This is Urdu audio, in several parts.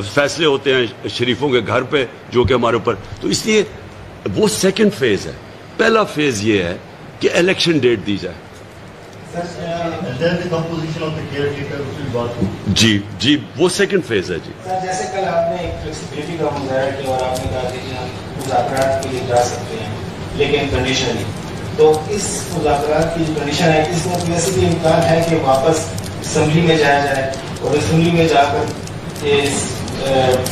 فیصلے ہوتے ہیں شریفوں کے گھر پہ جو کہ ہمارے اوپر. تو اس لیے وہ سیکنڈ فیز ہے. پہلا فیز یہ ہے کہ الیکشن ڈیٹ دی جائے. جی وہ سیکنڈ فیز ہے. جی جیسے کل آپ نے ایک فلیکسیبلٹی کا مظاہرہ کیا اور آپ نے کہا کہ ہم مذاکرات کے لیے جا سکتے ہیں لیکن کنڈیشنلی. تو اس مذاکرات کی جو کنڈیشن ہے اس میں ویسے بھی امکان ہے کہ واپس اسمبلی میں جایا جائے اور اسمبلی میں جا کر اس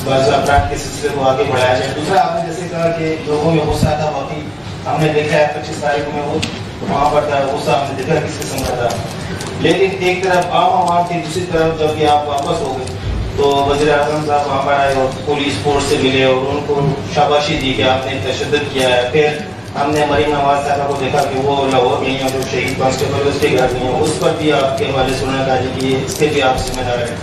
مذاکرات کے سلسلے کو آگے بڑھایا جائے. دوسرا آپ نے جیسے کہا کہ لوگوں میں غصہ تھا, باقی ہم نے دیکھا ہے 25 تاریخ میں وہ وہاں پر تھا, غصہ ہم نے دیکھا کس قسم کا تھا. لیکن ایک طرف عام عوام تھی, دوسری طرف جب کہ آپ واپس ہو گئے تو وزیر اعظم صاحب وہاں پر آئے اور پولیس فورس سے ملے اور ان کو شاباشی دی کہ آپ نے تشدد کیا ہے. پھر ہم نے مریم نواز صاحبہ کو دیکھا کہ وہ لاہور گئی ہیں, جو شہید کانسٹیبل اس کے گھر گئی ہیں, اس پر بھی آپ کے حوالے سنا تھا کہ اس کے بھی آپ ذمہ دار ہیں.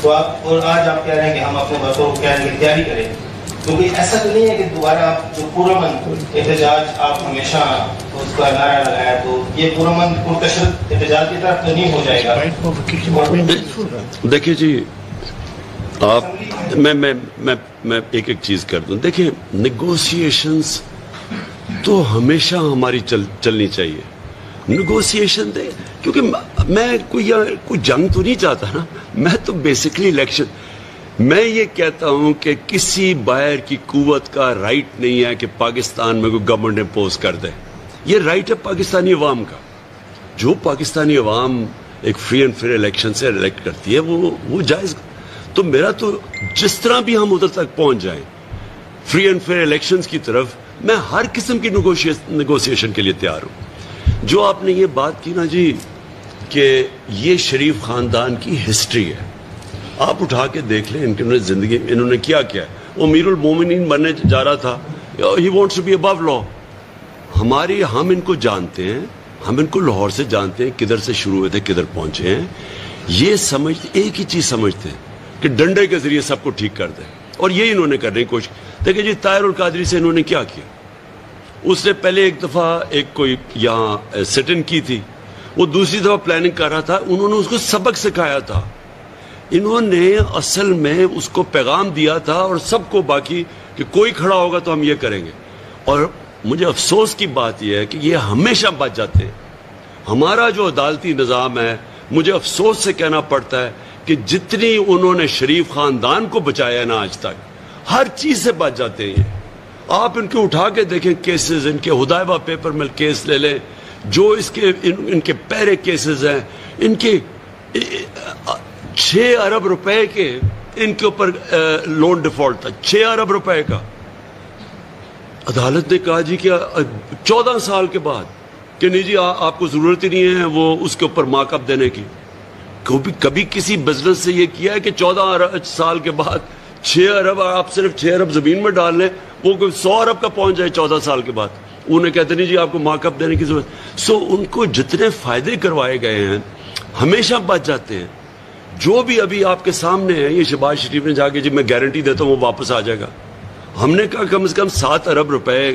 تو آپ اور آج آپ کہہ رہے ہیں کہ ہم اپنے بچوں کو کہہ رہے ہیں کہ تیاری کریں, کیونکہ ایسا تو نہیں ہے کہ دوبارہ آپ جو پرامن احتجاج آپ ہمیشہ اس کا نعرہ لگایا تو یہ پرامن پرتشدد احتجاج کی طرف تو نہیں ہو جائے گا. دیکھیے جی آپ میں ایک چیز کر دوں. دیکھیں نیگوسیشنز تو ہمیشہ ہماری چلنی چاہیے. نیگوسیشن دے, کیونکہ میں کوئی جنگ تو نہیں چاہتا نا. میں تو بیسکلی الیکشن, میں یہ کہتا ہوں کہ کسی باہر کی قوت کا رائٹ نہیں ہے کہ پاکستان میں کوئی گورنمنٹ امپوز کر دے. یہ رائٹ ہے پاکستانی عوام کا. جو پاکستانی عوام ایک فری اینڈ فیئر الیکشن سے الیکٹ کرتی ہے وہ جائز. تو میرا تو جس طرح بھی ہم ادھر تک پہنچ جائیں فری اینڈ فیئر الیکشنز کی طرف, میں ہر قسم کی نیگوسیشن کے لیے تیار ہوں. جو آپ نے یہ بات کی نا جی کہ یہ شریف خاندان کی ہسٹری ہے, آپ اٹھا کے دیکھ لیں ان کی زندگی میں انہوں نے کیا کیا ہے. وہ امیر المومنین بننے جا رہا تھا, ہی وانٹس ٹو بی ابو لا. ہم ان کو جانتے ہیں, ہم ان کو لاہور سے جانتے ہیں, کدھر سے شروع ہوئے تھے کدھر پہنچے ہیں. یہ سمجھتے ایک ہی چیز سمجھتے ہیں کہ ڈنڈے کے ذریعے سب کو ٹھیک کر دیں, اور یہ انہوں نے کرنے کی کوشش. دیکھیں جی طاہر القادری سے انہوں نے کیا کیا. اس نے پہلے ایک دفعہ ایک کوئی یہاں سٹ ان کی تھی, وہ دوسری دفعہ پلاننگ کر رہا تھا, انہوں نے اس کو سبق سکھایا تھا. انہوں نے اصل میں اس کو پیغام دیا تھا اور سب کو باقی کہ کوئی کھڑا ہوگا تو ہم یہ کریں گے. اور مجھے افسوس کی بات یہ ہے کہ یہ ہمیشہ بچ جاتے ہیں. ہمارا جو عدالتی نظام ہے, مجھے افسوس سے کہنا پڑتا ہے کہ جتنی انہوں نے شریف خاندان کو بچایا نا آج تک, ہر چیز سے بچ جاتے ہیں. آپ ان کو اٹھا کے دیکھیں کیسز, ان کے ہدایبہ پیپر مل کیس لے لیں, جو ان کے پہرے کیسز ہیں, ان کے 6 ارب روپے کے ان کے اوپر لون ڈیفالٹ تھا, 6 ارب روپے کا. عدالت نے کہا جی کہ 14 سال کے بعد کہ نہیں جی آپ کو ضرورت ہی نہیں ہے وہ اس کے اوپر مارک اپ دینے کی. کبھی کسی بزنس سے یہ کیا ہے کہ 14 سال کے بعد 6 ارب, آپ صرف 6 ارب زمین میں ڈال لیں, وہ کوئی 100 ارب کا پہنچ جائے 14 سال کے بعد. انہیں کہتے نہیں جی آپ کو مارک اپ دینے کی ضرورت. سو ان کو جتنے فائدے کروائے گئے ہیں ہمیشہ بچ جاتے ہیں. جو بھی ابھی آپ کے سامنے ہے, یہ شہباز شریف نے جا کے جی میں گارنٹی دیتا ہوں وہ واپس آ جائے گا. ہم نے کہا کم از کم 7 ارب روپے,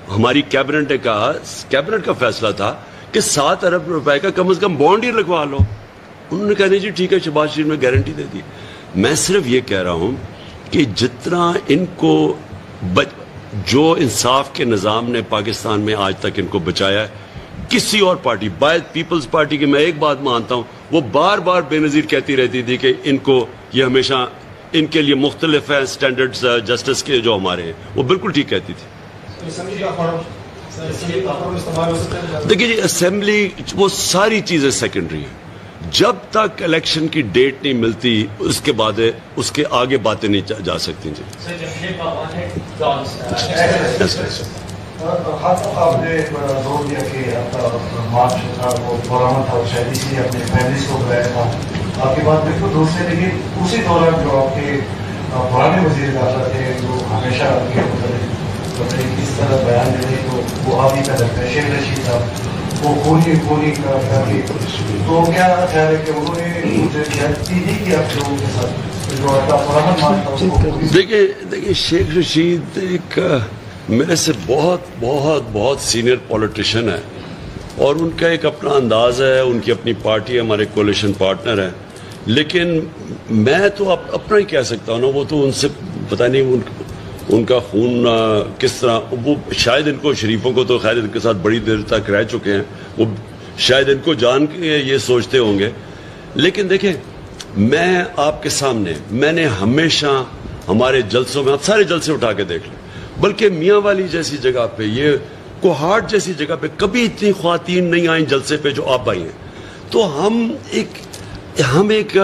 ہماری کیبنٹ نے کہا, کیبنٹ کا فیصلہ تھا کہ 7 ارب روپے کا کم از کم بانڈ ہی لگوا لو. انہوں نے کہا نہیں جی ٹھیک ہے, شہباز شریف نے گارنٹی دے دی. میں صرف یہ کہہ رہا ہوں کہ جتنا ان کو جو انصاف کے نظام نے پاکستان میں آج تک ان کو بچایا ہے, کسی اور پارٹی, باید پیپلز پارٹی کی میں ایک بات مانتا ہوں, وہ بار بار بے نظیر کہتی رہتی تھی کہ ان کو یہ ہمیشہ ان کے لیے مختلف ہیں سٹینڈرڈز جسٹس کے جو ہمارے ہیں, وہ بالکل ٹھیک کہتی تھی. دیکھیے جی اسمبلی وہ ساری چیزیں سیکنڈری ہیں. جب تک الیکشن کی ڈیٹ نہیں ملتی اس کے بعد اس کے آگے باتیں نہیں جا سکتی. جی آپ نے زور دیا کہ آپ کا مارچ تھا وہ پرانا تھا, شاید اس لیے اپنے فیملیز کو بلایا تھا. آپ کی بات بالکل درست ہے, لیکن اسی دوران جو آپ کے پرانے وزیر داخلہ تھے جو ہمیشہ آپ کے مطلب اس طرح بیان دیتے تو وہ آپ ہی کا لگتا ہے, شیخ رشید صاحب, وہ کھولی کا تو کیا خیال ہے کہ انہوں نے زیادتی نہیں کی آپ لوگوں کے ساتھ جو آپ کا پرانا مارچ تھا؟ دیکھیے شیخ رشید ایک میرے سے بہت سینئر پولیٹیشین ہے اور ان کا ایک اپنا انداز ہے, ان کی اپنی پارٹی ہے, ہمارے کولیشن پارٹنر ہیں. لیکن میں تو اپنا ہی کہہ سکتا ہوں نا, وہ تو ان سے پتہ نہیں ان کا خون کس طرح, وہ شاید ان کو شریفوں کو تو خیر ان کے ساتھ بڑی دیر تک رہ چکے ہیں, وہ شاید ان کو جان کے یہ سوچتے ہوں گے. لیکن دیکھیں میں آپ کے سامنے, میں نے ہمیشہ ہمارے جلسوں میں, آپ سارے جلسے اٹھا کے دیکھ لیں, بلکہ میاں والی جیسی جگہ پہ, یہ کوہاٹ جیسی جگہ پہ کبھی اتنی خواتین نہیں آئیں جلسے پہ جو آپ آئی ہیں. تو ہم ایک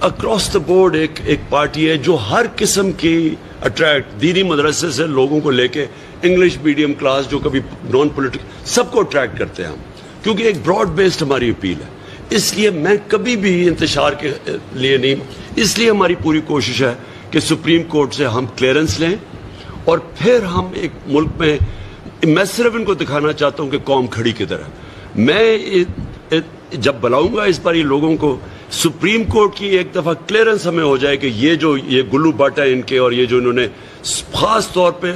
اکراس دا بورڈ ایک پارٹی ہے جو ہر قسم کی اٹریکٹ, دینی مدرسے سے لوگوں کو لے کے انگلش میڈیم کلاس جو کبھی نان پولیٹیکل, سب کو اٹریکٹ کرتے ہیں ہم, کیونکہ ایک براڈ بیسڈ ہماری اپیل ہے. اس لیے میں کبھی بھی انتشار کے لیے نہیں, اس لیے ہماری پوری کوشش ہے کہ سپریم کورٹ سے ہم کلیئرنس لیں, اور پھر ہم ایک ملک میں صرف ان کو دکھانا چاہتا ہوں کہ قوم کھڑی کی طرح. میں جب بلاؤں گا اس بار یہ لوگوں کو, سپریم کورٹ کی ایک دفعہ کلیئرنس ہمیں ہو جائے کہ یہ گلو باٹا ان کے, اور یہ جو انہوں نے خاص طور پہ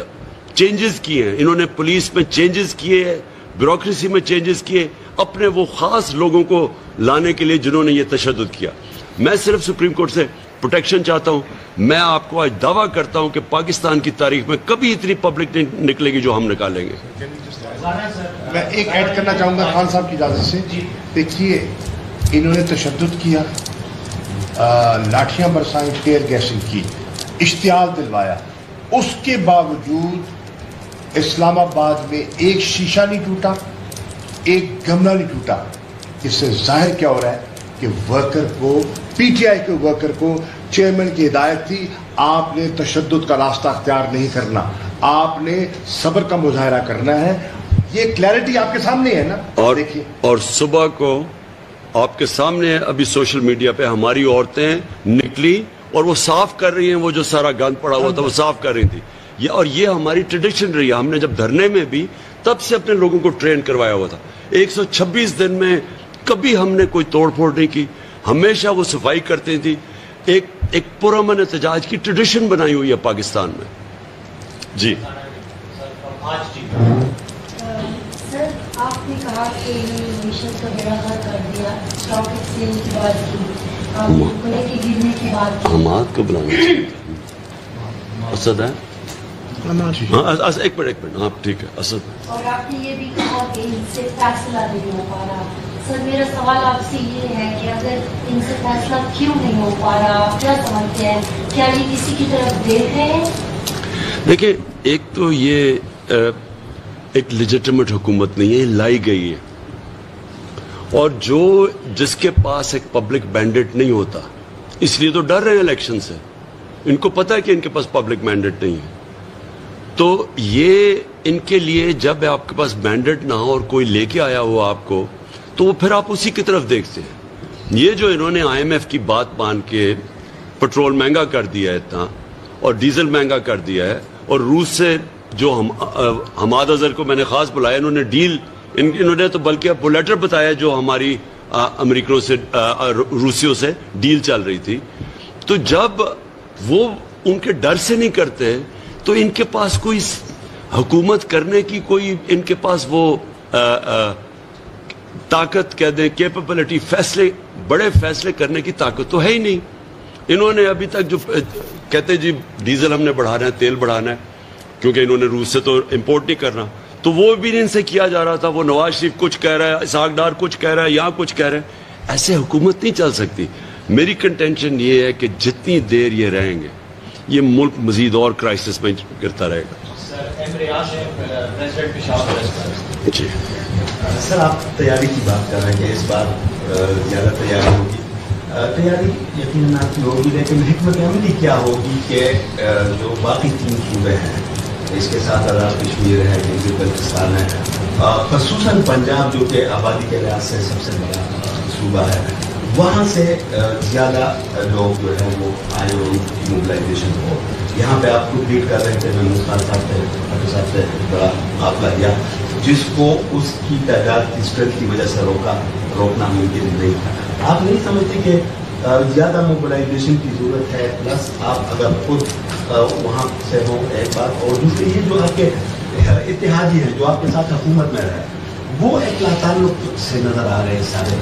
چینجز کیے ہیں, انہوں نے پولیس میں چینجز کیے, بیوروکریسی میں چینجز کیے, اپنے وہ خاص لوگوں کو لانے کے لیے جنہوں نے یہ تشدد کیا. میں صرف سپریم کورٹ سے پروٹیکشن چاہتا ہوں. میں آپ کو آج دعویٰ کرتا ہوں کہ پاکستان کی تاریخ میں کبھی اتنی پبلک نہیں نکلے گی جو ہم نکالیں گے. میں ایک ایڈ کرنا چاہوں گا خان صاحب کی اجازت سے. دیکھیے انہوں نے تشدد کیا, لاٹھیاں برسائیں, ٹیئر گیسنگ کی, اشتعال دلوایا, اس کے باوجود اسلام آباد میں ایک شیشہ نہیں ٹوٹا, ایک گملہ نہیں ٹوٹا. اس سے ظاہر کیا ہو رہا ہے کہ ورکر کو, پی ٹی آئی کے ورکر کو چیئرمین کی ہدایت تھی, آپ نے تشدد کا راستہ اختیار نہیں کرنا, آپ نے صبر کا مظاہرہ کرنا ہے. یہ کلیئرٹی آپ کے سامنے ہے نا. اور صبح کو آپ کے سامنے ابھی سوشل میڈیا پہ ہماری عورتیں نکلی اور وہ صاف کر رہی ہیں, وہ جو سارا گند پڑا ہوا تھا وہ صاف کر رہی تھی. اور یہ ہماری ٹریڈیشن رہی ہے. ہم نے جب دھرنے میں بھی تب سے اپنے لوگوں کو ٹرین کروایا ہوا تھا. 126 دن میں کبھی ہم نے کوئی توڑ پھوڑ نہیں کی, ہمیشہ وہ صفائی کرتی تھی. ایک پرامن احتجاج کی ٹریڈیشن بنائی ہوئی ہے پاکستان میں. جی سر, آپ نے کہا کہ میشن کا بیڑا غرق کر دیا, اسٹاک ایکسچینج کی بات کی, کھلے کے گرنے کی بات کی. حماد کو بلانا چاہیے. اسد ہے, ایک منٹ, ہاں ٹھیک ہے اسد. اور آپ نے یہ بھی کہا کہ ان سے فیصلہ نہیں ہو پا رہا. سر میرا سوال آپ سے یہ ہے کہ اگر ان سے فیصلہ کیوں نہیں ہو پا رہا, آپ کیا سمجھتے ہیں, کیا یہ کسی کی طرف دیکھ رہے ہیں؟ دیکھیں, ایک تو یہ ایک لیجیٹمیٹ حکومت نہیں ہے, لائی گئی ہے. اور جس کے پاس ایک پبلک مینڈیٹ نہیں ہوتا, اس لیے تو ڈر رہے ہیں الیکشن سے. ان کو پتا ہے کہ ان کے پاس پبلک مینڈیٹ نہیں ہے. تو یہ ان کے لیے جب آپ کے پاس مینڈیٹ نہ ہو اور کوئی لے کے آیا ہو آپ کو, تو وہ پھر آپ اسی کی طرف دیکھتے ہیں. یہ جو انہوں نے آئی ایم ایف کی بات مان کے پٹرول مہنگا کر دیا ہے اتنا, اور ڈیزل مہنگا کر دیا ہے, اور روس سے جو حماد اظہر کو میں نے خاص بلایا, انہوں نے ڈیل, انہوں نے تو بلکہ اب لیٹر بتایا جو ہماری امریکیوں سے, روسیوں سے ڈیل چل رہی تھی. تو جب وہ ان کے ڈر سے نہیں کرتے تو ان کے پاس کوئی حکومت کرنے کی کوئی, ان کے پاس وہ طاقت کہہ دیں, کیپیبلٹی, بڑے فیصلے کرنے کی طاقت تو ہے ہی نہیں. انہوں نے ابھی تک جو کہتے جی ڈیزل ہم نے بڑھانا ہے, تیل بڑھانا ہے, کیونکہ انہوں نے روس سے تو امپورٹ نہیں کرنا, تو وہ بھی ان سے کیا جا رہا تھا. وہ نواز شریف کچھ کہہ رہا ہے, اسحاق ڈار کچھ کہہ رہا ہے, یہاں کچھ کہہ رہے ہیں. ایسے حکومت نہیں چل سکتی. میری کنٹینشن یہ ہے کہ جتنی دیر یہ رہیں گے یہ ملک مزید اور کرائسس میں گرتا رہے گا. جی سر, آپ تیاری کی بات کر رہے ہیں کہ اس بار زیادہ تیاری ہوگی. تیاری یقیناً آپ کی ہوگی, لیکن حکمت عملی کیا ہوگی کہ جو باقی 3 صوبے ہیں, اس کے ساتھ آزاد کشمیر ہے, جنوبی بلوچستان ہے, خصوصاً پنجاب جو کہ آبادی کے لحاظ سے سب سے بڑا صوبہ ہے, وہاں سے زیادہ لوگ جو ہے وہ آئے اور ان کی موبلائزیشن ہو. یہاں پہ آپ کو لیڈ کر رہے تھے, میں مختار صاحب سے بڑا قافلہ کیا, جس کو اس کی تعداد کی اسٹرینتھ کی وجہ سے روکنا ممکن نہیں تھا. آپ نہیں سمجھتے کہ زیادہ موبلائزیشن کی ضرورت ہے, پلس آپ اگر خود وہاں سے ہو, ایک بات, اور دوسری یہ جو آپ کے اتحادی ہیں جو آپ کے ساتھ حکومت میں رہے, وہ اطلاع تعلق سے نظر آ رہے سارے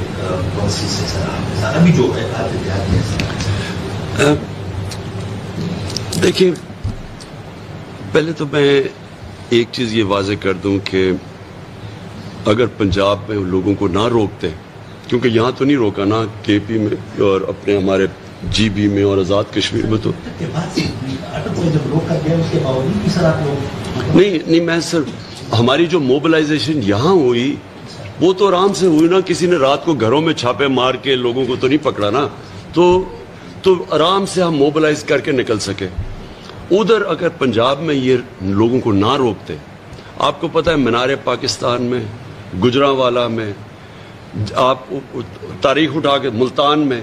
پالیسی سے سر آپ سارا بھی جو اتحادی ہے. دیکھیں پہلے تو میں ایک چیز یہ واضح کر دوں کہ اگر پنجاب میں لوگوں کو نہ روکتے، کیونکہ یہاں تو نہیں روکا نا، کے پی میں اور اپنے ہمارے جی بی میں اور آزاد کشمیر میں تو نہیں میں سر ہماری جو موبلائزیشن یہاں ہوئی وہ تو آرام سے ہوئی نا، کسی نے رات کو گھروں میں چھاپے مار کے لوگوں کو تو نہیں پکڑا نا، تو آرام سے ہم موبلائز کر کے نکل سکے. ادھر اگر پنجاب میں یہ لوگوں کو نہ روکتے، آپ کو پتہ ہے مینار پاکستان میں، گجرانوالہ میں، آپ تاریخ اٹھا کے ملتان میں،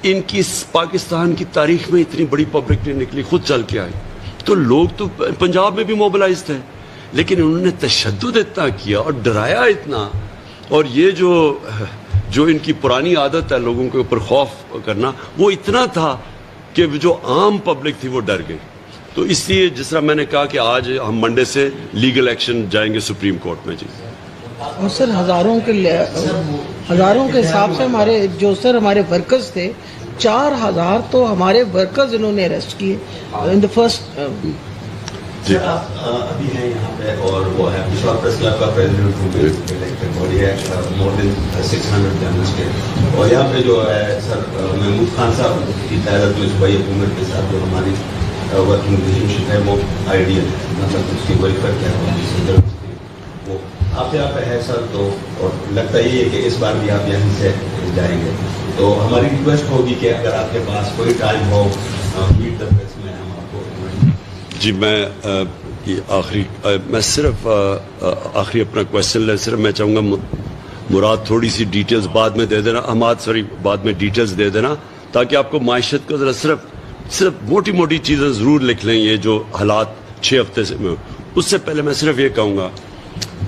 ان کی پاکستان کی تاریخ میں اتنی بڑی پبلک نہیں نکلی، خود چل کے آئی. تو لوگ تو پنجاب میں بھی موبلائز تھے، لیکن انہوں نے تشدد اتنا کیا اور ڈرایا اتنا، اور یہ جو ان کی پرانی عادت ہے لوگوں کے اوپر خوف کرنا، وہ اتنا تھا کہ جو عام پبلک تھی وہ ڈر گئی. تو اس لیے جس طرح میں نے کہا کہ آج ہم منڈے سے لیگل ایکشن جائیں گے سپریم کورٹ میں. جی اور سر ہزاروں کے حساب سے ہمارے ورکرز تھے، 4000 تو ہمارے ورکرز انہوں نے اریسٹ کیے ان دی فرسٹ. جی ابھی ہیں یہاں پہ اور وہ ہے پشاور پریس کلب کا پریزیڈنٹ باڈی ہے، مور دین 600 جرنلسٹ کے، اور یہاں پہ جو ہے سر محمود خان صاحب کی قیادت میں صوبائی حکومت کے ساتھ جو ہماری ورکنگ ریلیشن شپ ہے وہ آئیڈیل، مطلب اس کی ویلفیئر کیا وہ آپ یہاں پہ ہے سر. تو اور لگتا یہ ہے کہ اس بار بھی آپ یہیں سے جائیں گے، تو ہماری ریکویسٹ ہوگی کہ اگر آپ کے پاس کوئی time who meet the press میں ہم آپ کو. جی میں صرف آخری اپنا کویشچن لے، صرف میں چاہوں گا مراد تھوڑی سی ڈیٹیلز بعد میں دے دینا، بعد میں ڈیٹیلز دے دینا، تاکہ آپ کو معیشت کو ذرا صرف موٹی چیزیں ضرور لکھ لیں، یہ جو حالات 6 ہفتے سے میں. اس سے پہلے میں صرف یہ کہوں گا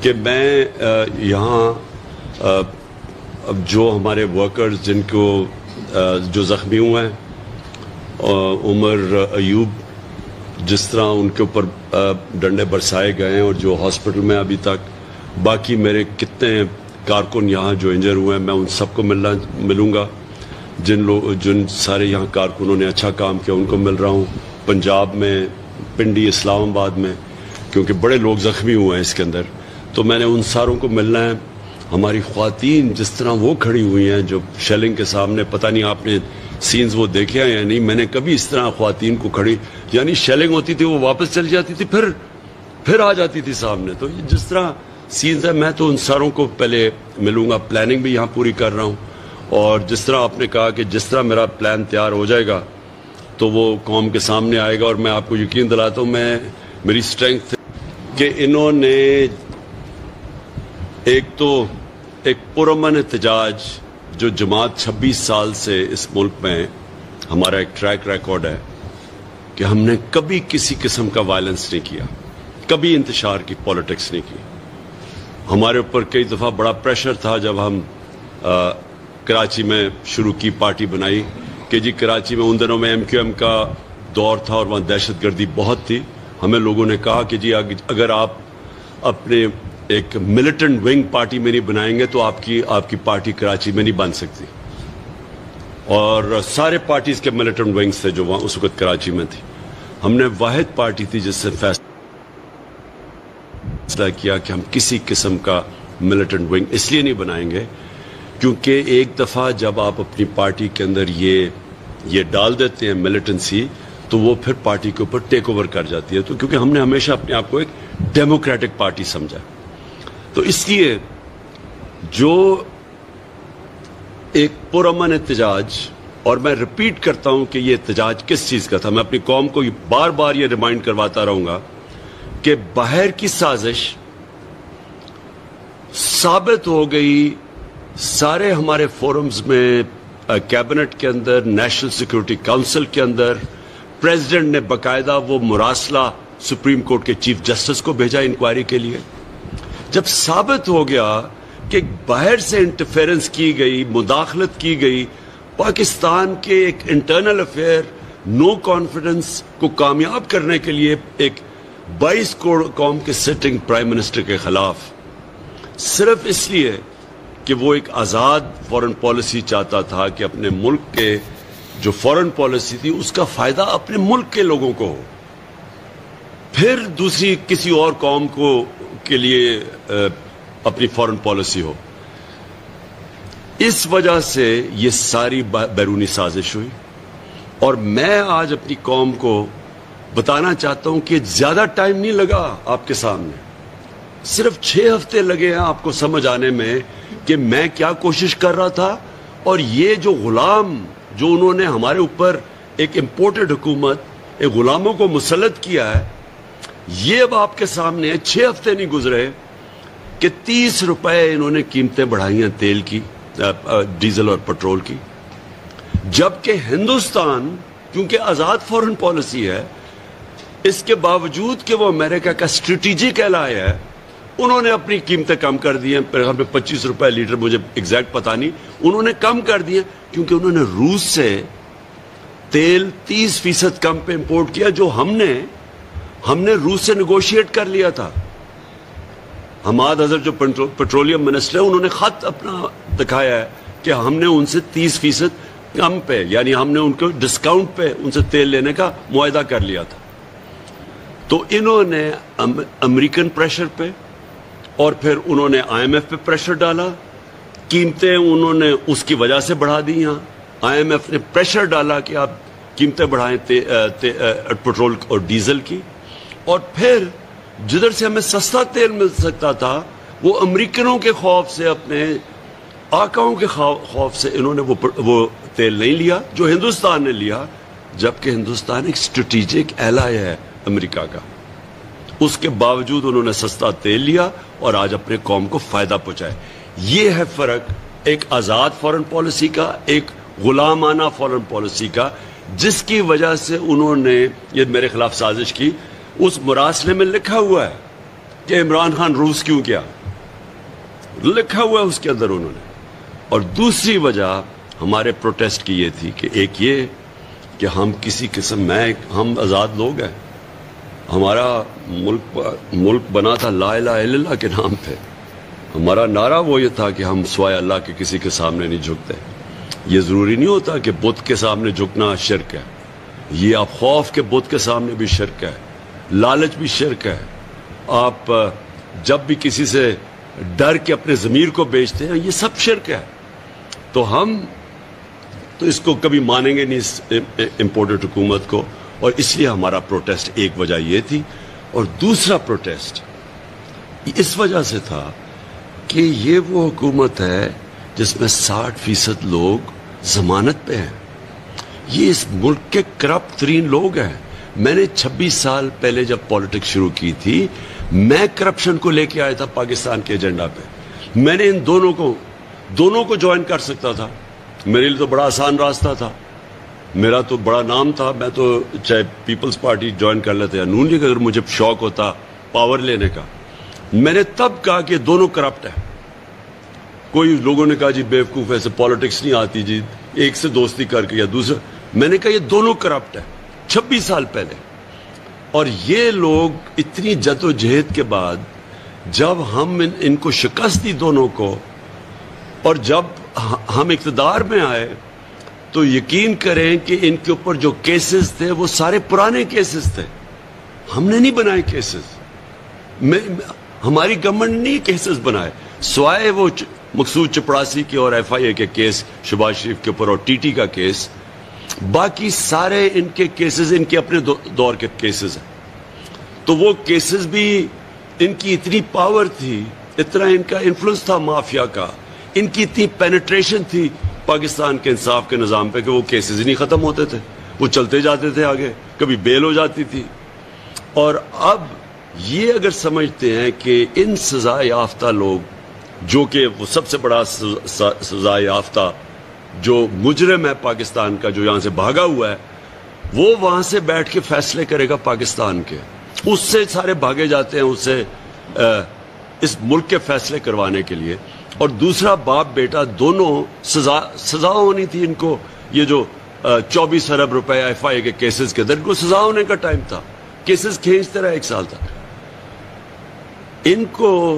کہ میں یہاں اب جو ہمارے ورکرز جن کو جو زخمی ہوئے ہیں، عمر ایوب جس طرح ان کے اوپر ڈنڈے برسائے گئے ہیں، اور جو ہاسپٹل میں ابھی تک، باقی میرے کتنے کارکن یہاں جو انجر ہوئے ہیں، میں ان سب کو ملوں گا. جن سارے یہاں کارکنوں نے اچھا کام کیا ان کو مل رہا ہوں. پنجاب میں پنڈی، اسلام آباد میں، کیونکہ بڑے لوگ زخمی ہوئے ہیں اس کے اندر، تو میں نے ان ساروں کو ملنا ہے. ہماری خواتین جس طرح وہ کھڑی ہوئی ہیں جو شیلنگ کے سامنے، پتہ نہیں آپ نے سینز وہ دیکھے ہیں یا نہیں، میں نے کبھی اس طرح خواتین کو کھڑی، یعنی شیلنگ ہوتی تھی وہ واپس چلی جاتی تھی، پھر آ جاتی تھی سامنے. تو جس طرح سینز ہے، میں تو ان ساروں کو پہلے ملوں گا. پلاننگ بھی یہاں پوری کر رہا ہوں، اور جس طرح آپ نے کہا کہ جس طرح میرا پلان تیار ہو جائے گا تو وہ قوم کے سامنے آئے گا. اور میں آپ کو یقین دلاتا ہوں، میری اسٹرینتھ کہ انہوں نے ایک پرامن احتجاج جو جماعت 26 سال سے اس ملک میں ہمارا ایک ٹریک ریکارڈ ہے کہ ہم نے کبھی کسی قسم کا وائلنس نہیں کیا، کبھی انتشار کی پولیٹکس نہیں کی. ہمارے اوپر کئی دفعہ بڑا پریشر تھا جب ہم کراچی میں شروع کی، پارٹی بنائی کہ جی کراچی میں ان دنوں میں MQM کا دور تھا اور وہاں دہشت گردی بہت تھی. ہمیں لوگوں نے کہا کہ جی اگر آپ اپنے ایک ملیٹنٹ ونگ پارٹی میں نہیں بنائیں گے تو آپ کی پارٹی کراچی میں نہیں بن سکتی. اور سارے پارٹیز کے ملیٹنٹ ونگز تھے جو وہاں اس وقت کراچی میں تھی. ہم نے واحد پارٹی تھی جس سے فیصلہ کیا کہ ہم کسی قسم کا ملیٹنٹ ونگ اس لیے نہیں بنائیں گے کیونکہ ایک دفعہ جب آپ اپنی پارٹی کے اندر یہ ڈال دیتے ہیں ملیٹنسی، تو وہ پھر پارٹی کے اوپر ٹیک اوور کر جاتی ہے. تو کیونکہ ہم نے ہمیشہ اپنے آپ کو ایک ڈیموکریٹک پارٹی سمجھا، تو اس لیے جو ایک پرامن احتجاج، اور میں ریپیٹ کرتا ہوں کہ یہ احتجاج کس چیز کا تھا، میں اپنی قوم کو بار بار یہ ریمائنڈ کرواتا رہوں گا کہ باہر کی سازش ثابت ہو گئی. سارے ہمارے فورمز میں، کیبنٹ کے اندر، نیشنل سیکورٹی کونسل کے اندر، پریزیڈنٹ نے باقاعدہ وہ مراسلہ سپریم کورٹ کے چیف جسٹس کو بھیجا انکوائری کے لیے. جب ثابت ہو گیا کہ باہر سے انٹرفیرنس کی گئی، مداخلت کی گئی، پاکستان کے ایک انٹرنل افیئر نو کانفیڈنس کو کامیاب کرنے کے لیے ایک 22 کروڑ قوم کے سٹنگ پرائم منسٹر کے خلاف صرف اس لیے کہ وہ ایک آزاد فورن پالیسی چاہتا تھا کہ اپنے ملک کے جو فورن پالیسی تھی اس کا فائدہ اپنے ملک کے لوگوں کو ہو، پھر دوسری کسی اور قوم کے لیے اپنی فورن پالیسی ہو. اس وجہ سے یہ ساری بیرونی سازش ہوئی. اور میں آج اپنی قوم کو بتانا چاہتا ہوں کہ زیادہ ٹائم نہیں لگا آپ کے سامنے، صرف 6 ہفتے لگے ہیں آپ کو سمجھ آنے میں کہ میں کیا کوشش کر رہا تھا. اور یہ جو غلام جو انہوں نے ہمارے اوپر ایک امپورٹڈ حکومت، ایک غلاموں کو مسلط کیا ہے، یہ اب آپ کے سامنے 6 ہفتے نہیں گزرے کہ 30 روپے انہوں نے قیمتیں بڑھائی ہیں تیل کی، ڈیزل اور پٹرول کی. جبکہ ہندوستان کیونکہ آزاد فورن پالیسی ہے، اس کے باوجود کہ وہ امریکہ کا اسٹریٹجک ایلائی ہے، انہوں نے اپنی قیمتیں کم کر دی ہیں. میرے خیال میں 25 روپے لیٹر، مجھے ایگزیکٹ پتہ نہیں، انہوں نے کم کر دی ہیں کیونکہ انہوں نے روس سے تیل 30% کم پہ امپورٹ کیا، جو ہم نے روس سے نیگوشیٹ کر لیا تھا. حماد اظہر جو پیٹرولیم منسٹر ہے، انہوں نے خط اپنا دکھایا ہے کہ ہم نے ان سے 30% کم پہ، یعنی ہم نے ان کو ڈسکاؤنٹ پہ ان سے تیل لینے کا معاہدہ کر لیا تھا. تو انہوں نے امریکن پریشر پہ اور پھر انہوں نے IMF پہ پریشر ڈالا، قیمتیں انہوں نے اس کی وجہ سے بڑھا دی. یہاں IMF نے پریشر ڈالا کہ آپ قیمتیں بڑھائیں پٹرول اور ڈیزل کی. اور پھر جدھر سے ہمیں سستا تیل مل سکتا تھا، وہ امریکنوں کے خوف سے، اپنے آقاؤں کے خوف سے انہوں نے وہ تیل نہیں لیا جو ہندوستان نے لیا. جبکہ ہندوستان ایک اسٹریٹجک ایلائی ہے امریکہ کا، اس کے باوجود انہوں نے سستا تیل لیا اور آج اپنے قوم کو فائدہ پہنچائے. یہ ہے فرق ایک آزاد فورن پالیسی کا، ایک غلامانہ فورن پالیسی کا، جس کی وجہ سے انہوں نے یہ میرے خلاف سازش کی. اس مراسلے میں لکھا ہوا ہے کہ عمران خان روس کیوں کیا، لکھا ہوا ہے اس کے اندر انہوں نے. اور دوسری وجہ ہمارے پروٹیسٹ کی یہ تھی کہ ایک یہ کہ ہم کسی قسم ہم آزاد لوگ ہیں، ہمارا ملک بنا تھا لا الہ الا اللہ کے نام پہ. ہمارا نعرہ وہ یہ تھا کہ ہم سوائے اللہ کے کسی کے سامنے نہیں جھکتے. یہ ضروری نہیں ہوتا کہ بت کے سامنے جھکنا شرک ہے، یہ آپ خوف کے بت کے سامنے بھی شرک ہے، لالچ بھی شرک ہے. آپ جب بھی کسی سے ڈر کے اپنے ضمیر کو بیچتے ہیں، یہ سب شرک ہے. تو ہم تو اس کو کبھی مانیں گے نہیں، اس امپورٹڈ حکومت کو. اور اس لیے ہمارا پروٹیسٹ ایک وجہ یہ تھی. اور دوسرا پروٹیسٹ اس وجہ سے تھا کہ یہ وہ حکومت ہے جس میں 60% لوگ ضمانت پہ ہیں. یہ اس ملک کے کرپٹ ترین لوگ ہیں. میں نے 26 سال پہلے جب پالیٹکس شروع کی تھی، میں کرپشن کو لے کے آیا تھا پاکستان کے ایجنڈا پہ. میں نے ان دونوں کو جوائن کر سکتا تھا. میرے لیے تو بڑا آسان راستہ تھا، میرا تو بڑا نام تھا. میں تو چاہے پیپلز پارٹی جوائن کر لیتے یا نون لیگ، اگر مجھے شوق ہوتا پاور لینے کا. میں نے تب کہا کہ دونوں کرپٹ ہیں. کوئی لوگوں نے کہا جی بیوقوف ایسے پالیٹکس نہیں آتی جی، ایک سے دوستی کر کے یا دوسرا. میں نے کہا یہ دونوں کرپٹ ہیں 26 سال پہلے. اور یہ لوگ اتنی جد و جہد کے بعد جب ہم ان کو شکست دی دونوں کو، اور جب ہم اقتدار میں آئے، تو یقین کریں کہ ان کے اوپر جو کیسز تھے وہ سارے پرانے کیسز تھے. ہم نے نہیں بنائے کیسز، ہماری گورنمنٹ نے کیسز بنائے، سوائے وہ مقصود چپڑاسی کے اور FIA کے کیس، شہباز شریف کے اوپر اور TT کا کیس. باقی سارے ان کے کیسز ان کے اپنے دور کے کیسز ہیں. تو وہ کیسز بھی ان کی اتنی پاور تھی، اتنا ان کا انفلوئنس تھا مافیا کا، ان کی اتنی پینیٹریشن تھی پاکستان کے انصاف کے نظام پہ کہ وہ کیسز ہی نہیں ختم ہوتے تھے، وہ چلتے جاتے تھے آگے، کبھی بیل ہو جاتی تھی. اور اب یہ اگر سمجھتے ہیں کہ ان سزا یافتہ لوگ، جو کہ وہ سب سے بڑا سزا یافتہ جو مجرم ہے پاکستان کا، جو یہاں سے بھاگا ہوا ہے، وہ وہاں سے بیٹھ کے فیصلے کرے گا پاکستان کے، اس سے سارے بھاگے جاتے ہیں، اس سے اس ملک کے فیصلے کروانے کے لیے. اور دوسرا باپ بیٹا دونوں سزا ہونی تھی ان کو. یہ جو 24 ارب روپے FIA کے کیسز کے اندر، ان کو سزا ہونے کا ٹائم تھا، کیسز کھینچتے رہے 1 سال تک. ان کو